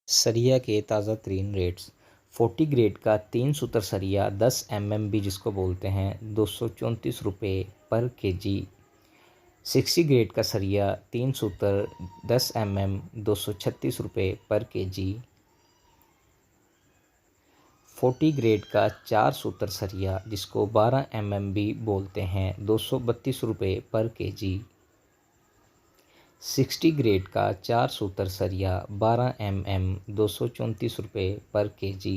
सरिया के ताज़ा तरीन रेट्स। 40 ग्रेड का 3 सूत्र सरिया 10 MMB जिसको बोलते हैं 234 रुपये पर केजी। 60 ग्रेड का सरिया 3 सूत्र 10 mm 236 रुपये पर केजी। 40 ग्रेड का 4 सूत्र सरिया जिसको 12 MMB बोलते हैं 232 रुपये पर केजी। 60 ग्रेड का 4 सूत्र सरिया 12 mm 234 रुपये पर केजी।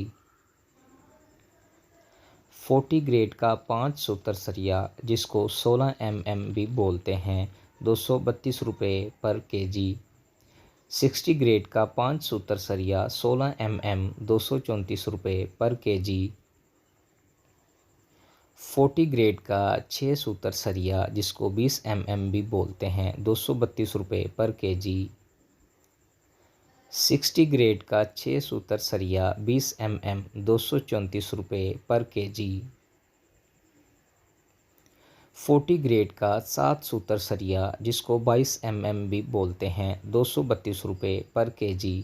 40 ग्रेड का 5 सूत्र सरिया जिसको 16 mm भी बोलते हैं 232 रुपये पर केजी। 60 ग्रेड का 5 सूत्र सरिया 16 mm 234 रुपये पर केजी। 40 ग्रेड का 6 सूत्र सरिया जिसको 20 mm भी बोलते हैं 232 रुपये पर केजी। 60 ग्रेड का 6 सूत्र सरिया 20 mm 234 रुपये पर केजी। 40 ग्रेड का 7 सूत्र सरिया जिसको 22 mm भी बोलते हैं 232 रुपये पर केजी।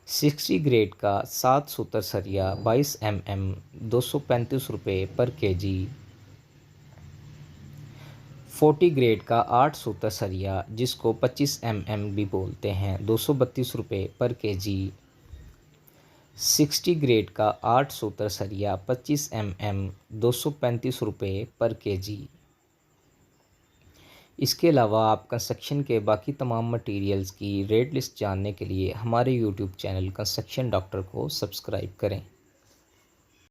60 ग्रेड का 7 सूत्र सरिया 22 mm 235 रुपये पर केजी। 40 ग्रेड का 8 सूत्र सरिया जिसको 25 mm भी बोलते हैं 232 रुपये पर केजी। 60 ग्रेड का 8 सूत्र सरिया 25 mm 235 रुपये पर केजी। इसके अलावा आप कंस्ट्रक्शन के बाकी तमाम मटेरियल्स की रेट लिस्ट जानने के लिए हमारे यूट्यूब चैनल कंस्ट्रक्शन डॉक्टर को सब्सक्राइब करें।